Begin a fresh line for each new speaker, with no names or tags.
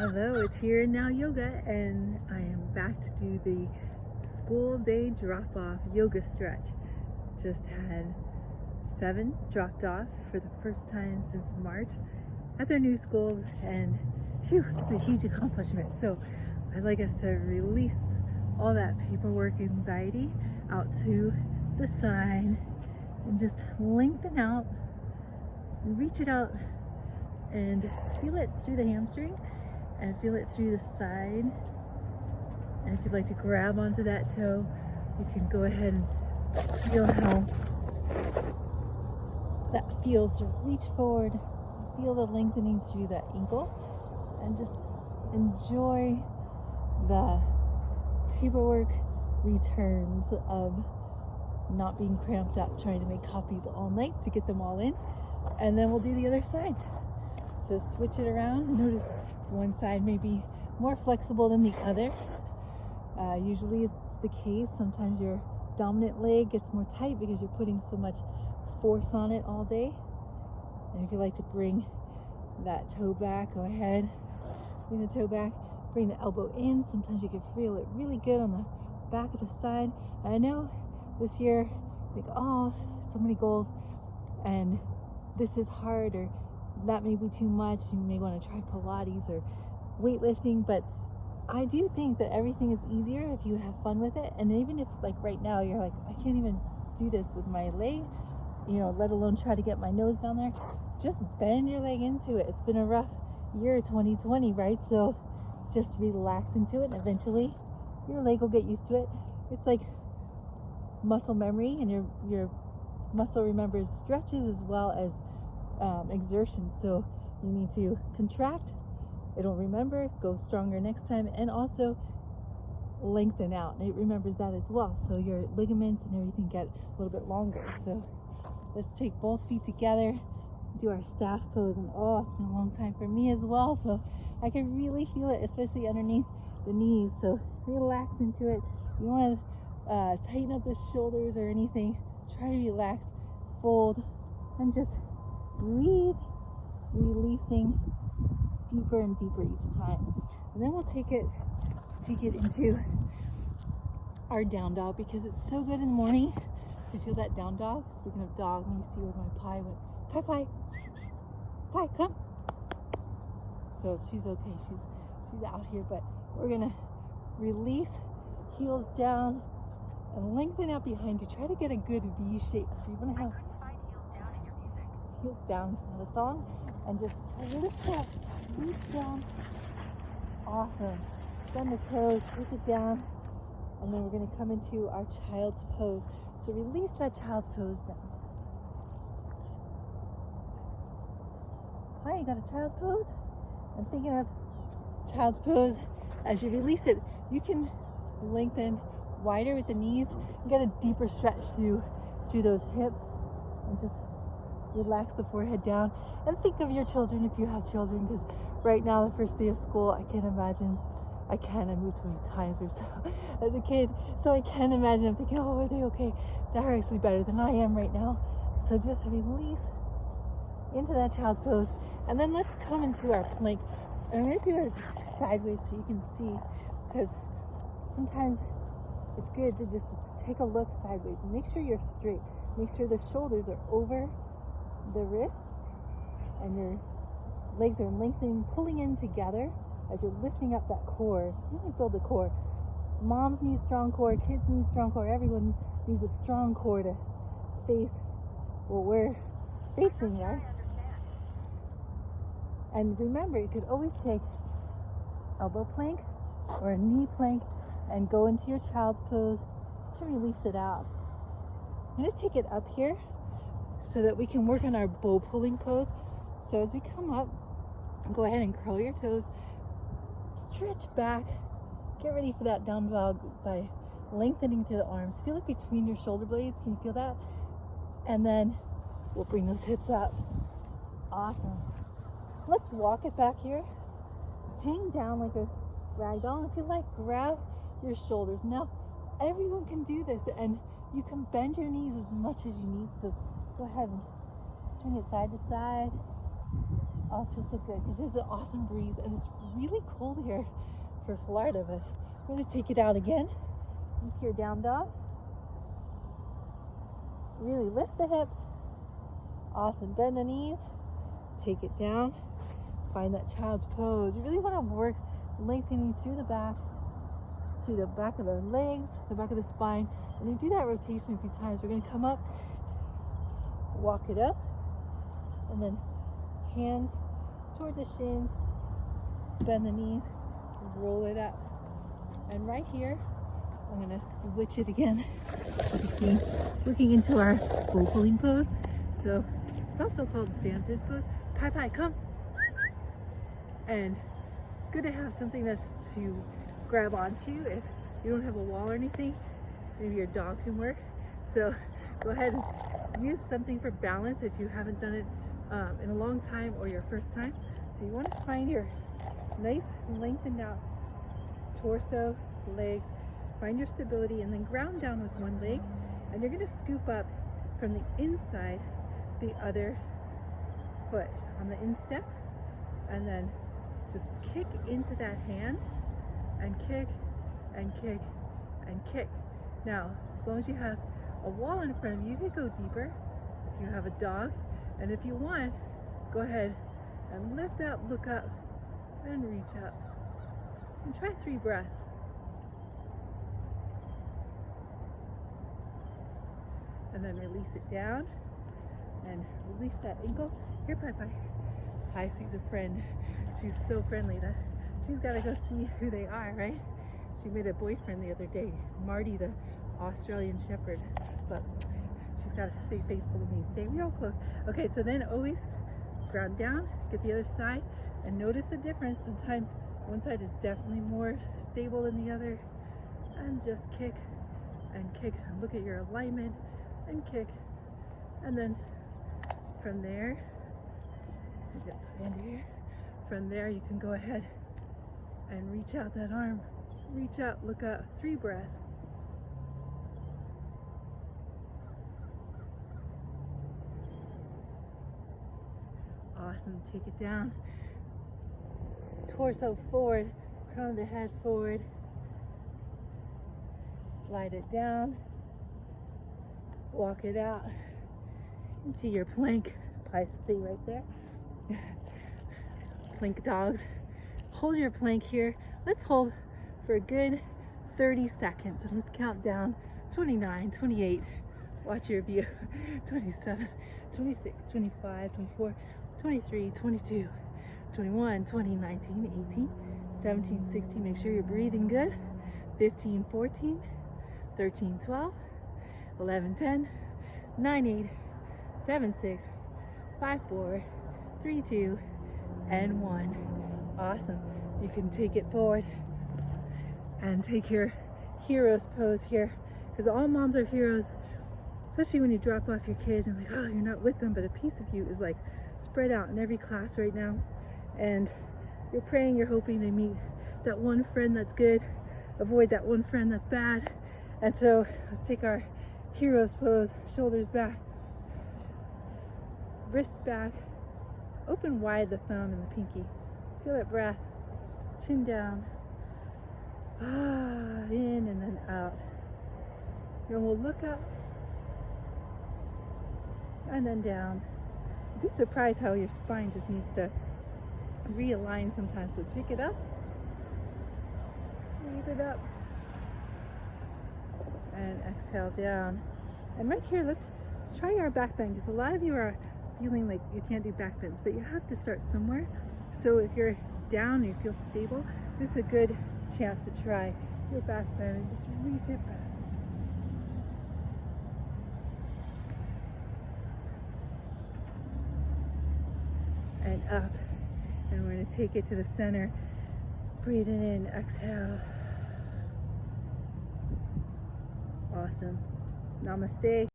Hello, it's Here and Now Yoga, and I am back to do the school day drop off yoga stretch. Just had 7 dropped off for the first time since March at their new schools, and phew, it's a huge accomplishment. So I'd like us to release all that paperwork anxiety out to the side and just lengthen out, reach it out, and feel it through the hamstring and feel it through the side. And if you'd like to grab onto that toe, you can go ahead and feel how that feels to reach forward, feel the lengthening through that ankle, and just enjoy the paperwork returns of not being cramped up trying to make copies all night to get them all in. And then we'll do the other side. So switch it around. Notice one side may be more flexible than the other. Usually it's the case. Sometimes your dominant leg gets more tight because you're putting so much force on it all day. And if you like to bring that toe back, go ahead. Bring the toe back, bring the elbow in. Sometimes you can feel it really good on the back of the side. And I know this year, like, oh, so many goals, and this is hard, or that may be too much. You may want to try Pilates or weightlifting, but I do think that everything is easier if you have fun with it. And even if, like, right now you're like, I can't even do this with my leg, let alone try to get my nose down there, just bend your leg into it. It's been a rough year, 2020, right? So just relax into it, and eventually your leg will get used to it. It's like muscle memory, and your muscle remembers stretches as well as exertion. So you need to contract, it'll remember, go stronger next time, and also lengthen out. It remembers that as well. So your ligaments and everything get a little bit longer. So let's take both feet together, do our staff pose. And oh, it's been a long time for me as well. So I can really feel it, especially underneath the knees. So relax into it. You want to tighten up the shoulders or anything. Try to relax, fold, and just breathe, releasing deeper and deeper each time. And then we'll take it into our down dog, because it's so good in the morning to feel that down dog. Speaking of dog, let me see where my pie went. Pie, come. So she's okay. She's out here, but we're gonna release, heels down, and lengthen out behind you. Try to get a good V shape. So you're gonna have heels down is not a song, and just lift up, feet down. Awesome. Bend the toes, take it down, and then we're going to come into our child's pose. So release that child's pose down. Hi, you got a child's pose? I'm thinking of child's pose. As you release it, you can lengthen wider with the knees and get a deeper stretch through those hips, and just relax the forehead down. And think of your children if you have children, because right now, the first day of school, I can't imagine. I moved 20 times or so as a kid, so I can't imagine. I'm thinking, oh, are they okay? They're actually better than I am right now. So just release into that child's pose, and then let's come into our plank. And I'm going to do it sideways so you can see, because sometimes it's good to just take a look sideways and make sure you're straight. Make sure the shoulders are over the wrists and your legs are lengthening, pulling in together as you're lifting up that core. Really build the core. Moms need strong core, kids need strong core, everyone needs a strong core to face what we're facing, right? And remember, you could always take elbow plank or a knee plank and go into your child's pose to release it out. I'm going to take it up here so that we can work on our bow pulling pose. So as we come up, go ahead and curl your toes, stretch back, get ready for that down dog by lengthening through the arms. Feel it between your shoulder blades. Can you feel that? And then we'll bring those hips up. Awesome. Let's walk it back here. Hang down like a rag doll. If you like, grab your shoulders. Now, everyone can do this, and you can bend your knees as much as you need. So go ahead and swing it side to side. Oh, it feels so good because there's an awesome breeze and it's really cold here for Florida, but I'm going to take it out again into your down dog. Really lift the hips. Awesome. Bend the knees. Take it down. Find that child's pose. You really want to work lengthening through the back of the legs, the back of the spine. And you do that rotation a few times. We're going to come up, walk it up, and then hands towards the shins, bend the knees, roll it up. And right here, I'm going to switch it again. So you can see, working into our bull pulling pose. So it's also called dancer's pose. Pai Pai, come. And it's good to have something to grab onto if you don't have a wall or anything. Maybe your dog can work. So go ahead and use something for balance if you haven't done it in a long time or your first time. So you want to find your nice lengthened out torso, legs, find your stability, and then ground down with one leg. And you're going to scoop up from the inside the other foot on the instep, and then just kick into that hand and kick and kick and kick. Now, as long as you have a wall in front of you, you could go deeper if you have a dog. And if you want, go ahead and lift up, look up, and reach up. And try 3 breaths. And then release it down and release that ankle. Here, Pai Pai. Pai sees a friend. She's so friendly that she's got to go see who they are, right? She made a boyfriend the other day, Marty, the Australian Shepherd, but she's got to stay faithful to me. Stay real close. Okay, so then always ground down, get the other side, and notice the difference. Sometimes one side is definitely more stable than the other, and just kick and kick. Look at your alignment and kick, and then from there, from there you can go ahead and reach out that arm. Reach out, look up, 3 breaths. Awesome, take it down. Torso forward, crown of the head forward. Slide it down. Walk it out into your plank. Pi, stay right there. Plank dogs. Hold your plank here. Let's hold for a good 30 seconds and let's count down. 29, 28, watch your view. 27, 26, 25, 24, 23, 22, 21, 20, 19, 18, 17, 16, make sure you're breathing good. 15, 14, 13, 12, 11, 10, 9, 8, 7, 6, 5, 4, 3, 2, and 1. Awesome. You can take it forward and take your hero's pose here, because all moms are heroes, especially when you drop off your kids and like, oh, you're not with them, but a piece of you is like spread out in every class right now, and you're praying, you're hoping they meet that one friend that's good, avoid that one friend that's bad. And so let's take our hero's pose. Shoulders back, wrists back, open wide the thumb and the pinky. Feel that breath. Chin down. In and then out. And we'll look up and then down. You'd be surprised how your spine just needs to realign sometimes. So take it up, breathe it up, and exhale down. And right here, let's try our back bend, because a lot of you are feeling like you can't do back bends, but you have to start somewhere. So if you're down and you feel stable, this is a good chance to try your back bend and just reach it back. And up. And we're going to take it to the center. Breathe it in, exhale. Awesome. Namaste.